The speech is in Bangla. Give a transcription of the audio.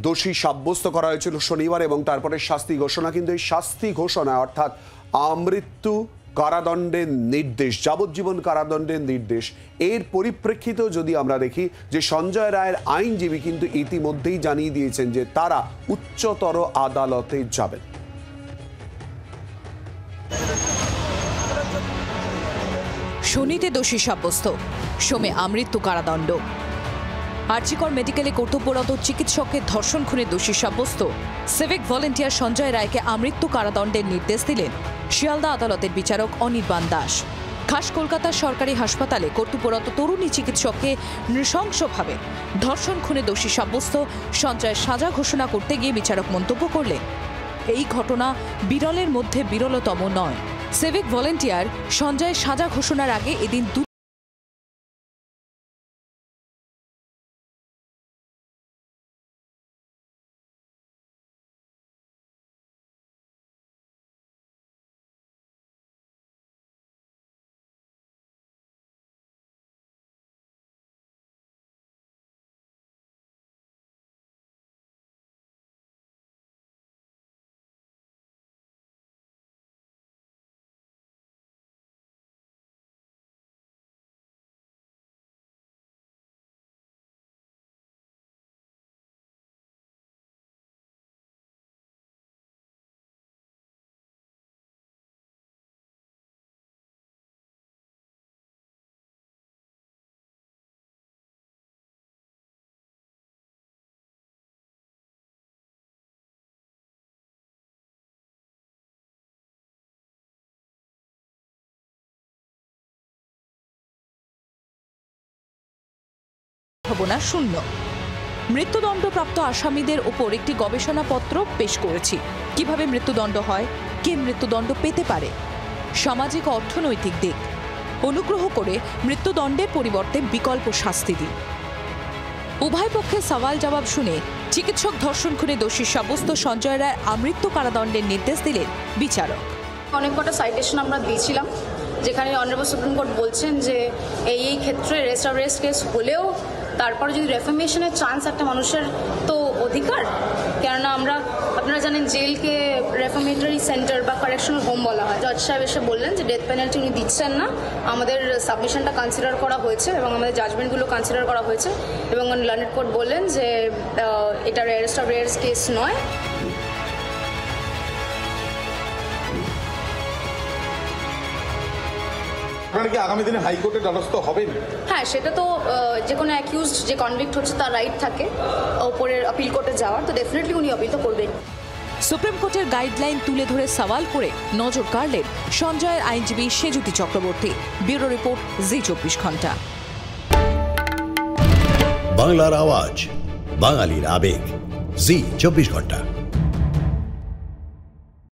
দোষী সাব্যস্ত করা হয়েছিল শনিবার এবং তারপরে শাস্তি ঘোষণা। কিন্তু এই শাস্তি ঘোষণা অর্থাৎ আমৃত্যু কারাদণ্ডের নির্দেশ, যাবজ্জীবন কারাদণ্ডের নির্দেশ, এর পরিপ্রেক্ষিতেও যদি আমরা দেখি যে সঞ্জয় রায়ের আইনজীবী কিন্তু ইতিমধ্যেই জানিয়ে দিয়েছেন যে তারা উচ্চতর আদালতে যাবেন। শনিতে দোষী সাব্যস্ত, সোমে আমৃত্যু কারাদণ্ড। আরজিকর মেডিকেলে কর্তব্যরত চিকিৎসককে ধর্ষণ খুনে দোষী সাব্যস্ত সিভিক ভলেন্টিয়ার সঞ্জয় রায়কে আমৃত্যু কারাদণ্ডের নির্দেশ দিলেন শিয়ালদা আদালতের বিচারক অনির্বাণ দাস। খাস কলকাতার সরকারি হাসপাতালে কর্তব্যরত তরুণী চিকিৎসককে নৃশংসভাবে ধর্ষণ খুনে দোষী সাব্যস্ত সঞ্জয়ের সাজা ঘোষণা করতে গিয়ে বিচারক মন্তব্য করলেন, এই ঘটনা বিরলের মধ্যে বিরলতম নয়। সিভিক ভলেন্টিয়ার সঞ্জয়ের সাজা ঘোষণার আগে এদিন সম্ভাবনা শূন্য। মৃত্যুদণ্ডপ্রাপ্ত আসামিদের ওপর একটি গবেষণাপত্র পেশ করেছি। কিভাবে মৃত্যুদণ্ড হয়, কে মৃত্যুদণ্ড পেতে পারে, সামাজিক ও অর্থনৈতিক দিক। অনুগ্রহ করে মৃত্যুদণ্ডের পরিবর্তে বিকল্প শাস্তি দিন। উভয় পক্ষের সওয়াল জবাব শুনে চিকিৎসক ধর্ষণ খুনে দোষী সাব্যস্ত সঞ্জয় রায় আমৃত্যু কারাদণ্ডের নির্দেশ দিলেন বিচারক। অনেক কটা সাইটেশন আমরা দিয়েছিলাম, যেখানে অনারেবল সুপ্রিম কোর্ট বলছেন যে এই ক্ষেত্রে রেস্ট অফ রেস্ট কেস হলেও তারপরে যদি রেফরমেশনের চান্স একটা মানুষের তো অধিকার, কেননা আপনারা জানেন জেলকে রেফরমেটরি সেন্টার বা কারেকশনাল হোম বলা হয়। জজ সাহেব এসে বললেন যে ডেথ পেনাল্টি উনি দিচ্ছেন না, আমাদের সাবমিশনটা কনসিডার করা হয়েছে এবং আমাদের জাজমেন্টগুলো কনসিডার করা হয়েছে এবং লার্নেড কোর্ট বললেন যে এটা রেস্ট অফ রেস্ট কেস নয়। আপনারা কি আগামী দিনে হাইকোর্টের দ্বারস্থ হবেন? হ্যাঁ, সেটা তো যে কোনো অ্যাকিউজড যে কনভিক্ট হচ্ছে তার রাইট থাকে ওপরের আপিল কোর্টে যাওয়ার, তো ডেফিনেটলি উনি আপিল তো করবেন। সুপ্রিম কোর্টের গাইডলাইন তুলে ধরে সওয়াল করে নজর কাড়লেন সঞ্জয়ের আইনজীবী সেজুতি চক্রবর্তী। ব্যুরো রিপোর্ট, জি24 ঘন্টা। বাংলার আওয়াজ, বাঙালির আবেগ, জি24 ঘন্টা।